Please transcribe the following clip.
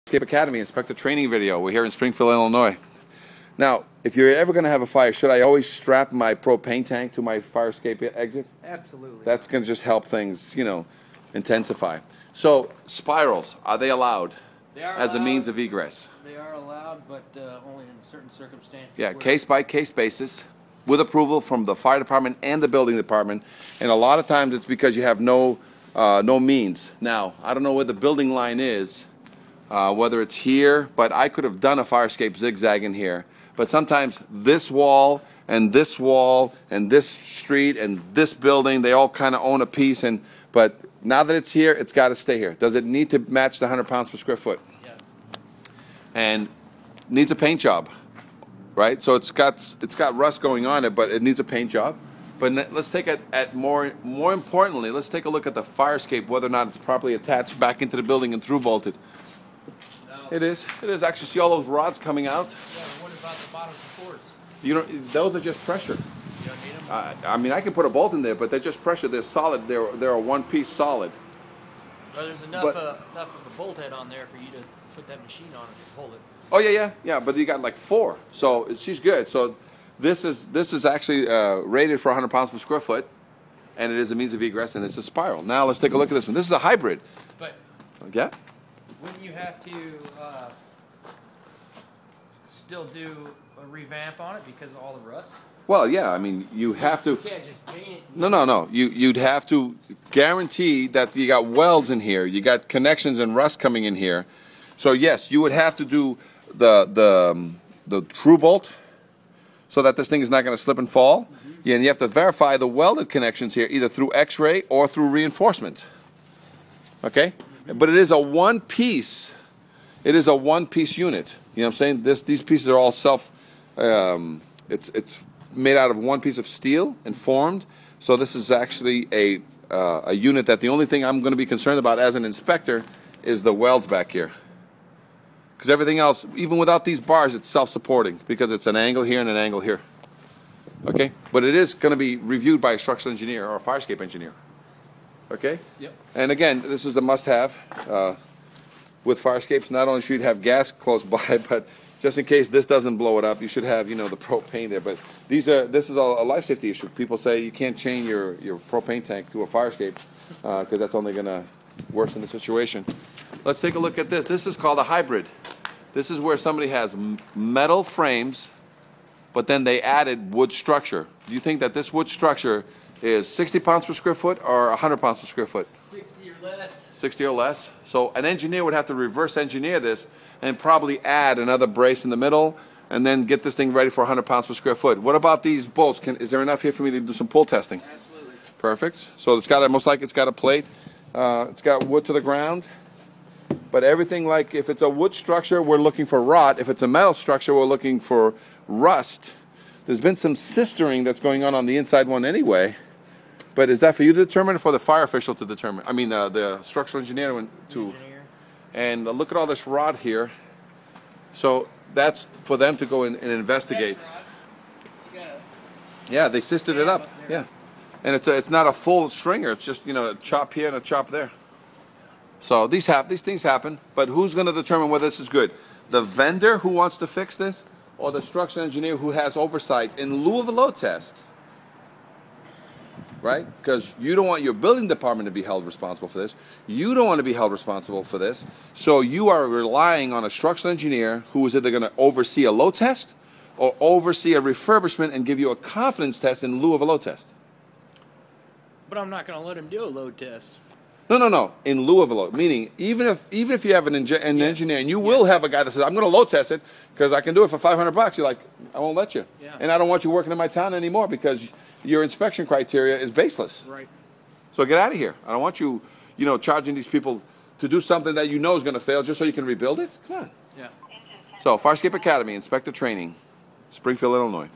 Escape Academy Inspector training video. We're here in Springfield, Illinois. Now, if you're ever going to have a fire, should I always strap my propane tank to my fire escape exit? Absolutely. That's going to just help things, intensify. So, spirals, are they allowed as a means of egress? They are allowed, but only in certain circumstances. Yeah, case-by-case basis, with approval from the fire department and the building department. And a lot of times it's because you have no means. Now, I don't know where the building line is, whether it's here, but I could have done a fire escape zigzag in here. But sometimes this wall and this street and this building, they all kind of own a piece. But now that it's here, it's got to stay here. Does it need to match the 100 pounds per square foot? Yes. And needs a paint job, right? So it's got rust going on it, but it needs a paint job. But let's take it at more importantly, let's take a look at the fire escape, whether or not it's properly attached back into the building and through bolted. It is. Actually, see all those rods coming out? Yeah, what about the bottom supports? Those are just pressure. You don't need them? I mean, I can put a bolt in there, but they're just pressure. They're solid. They're a one-piece solid. Well, there's enough of a bolt head on there for you to put that machine on and hold it. Oh yeah. But you got like 4, so she's good. So this is actually rated for 100 pounds per square foot, and it is a means of egress, and it's a spiral. Now let's take a look at this one. This is a hybrid. But yeah. Wouldn't you have to still do a revamp on it because of all the rust? Well, yeah. I mean, you have to. You can't just paint it. No. You'd have to guarantee that you got welds in here, you got connections and rust coming in here. So yes, you would have to do the true bolt so that this thing is not going to slip and fall. Mm-hmm. Yeah, and you have to verify the welded connections here either through X-ray or through reinforcement. Okay, but it is a one-piece. It is a one-piece unit. You know what I'm saying? These pieces are all it's made out of one piece of steel and formed. So this is actually a unit that the only thing I'm going to be concerned about as an inspector is the welds back here. Because everything else, even without these bars, it's self-supporting because it's an angle here and an angle here. Okay? But it is going to be reviewed by a structural engineer or a fire escape engineer. Okay? Yep. And again, this is the must-have with fire escapes. Not only should you have gas close by, but just in case this doesn't blow it up, you should have, the propane there. But this is a life safety issue. People say you can't chain your propane tank to a fire escape because that's only going to worsen the situation. Let's take a look at this. This is called a hybrid. This is where somebody has metal frames, but then they added wood structure. Do you think that this wood structure is 60 pounds per square foot or 100 pounds per square foot? 60 or less. 60 or less. So an engineer would have to reverse engineer this and probably add another brace in the middle and then get this thing ready for 100 pounds per square foot. What about these bolts? Is there enough here for me to do some pull testing? Absolutely. Perfect. So it's got most likely it's got a plate. It's got wood to the ground. But everything, like if it's a wood structure, we're looking for rot. If it's a metal structure, we're looking for rust. There's been some sistering that's going on the inside one anyway. But is that for you to determine or for the fire official to determine? I mean, the structural engineer to. And look at all this rot here. So that's for them to go in and investigate. Yeah, they sisted it up. Yeah, and it's not a full stringer. It's just a chop here and a chop there. So these things happen. But who's going to determine whether this is good? The vendor who wants to fix this, or the structural engineer who has oversight in lieu of a load test? Right? Because you don't want your building department to be held responsible for this. You don't want to be held responsible for this. So you are relying on a structural engineer who is either going to oversee a load test or oversee a refurbishment and give you a confidence test in lieu of a load test. But I'm not going to let him do a load test. No. In lieu of a load. Meaning, even if you have an engineer, and you will have a guy that says, I'm going to load test it because I can do it for $500. You're like, I won't let you. Yeah. And I don't want you working in my town anymore because your inspection criteria is baseless. Right. So get out of here. I don't want you, charging these people to do something that you know is going to fail just so you can rebuild it. Come on. Yeah. So, Fire Escape Academy, Inspector Training, Springfield, Illinois.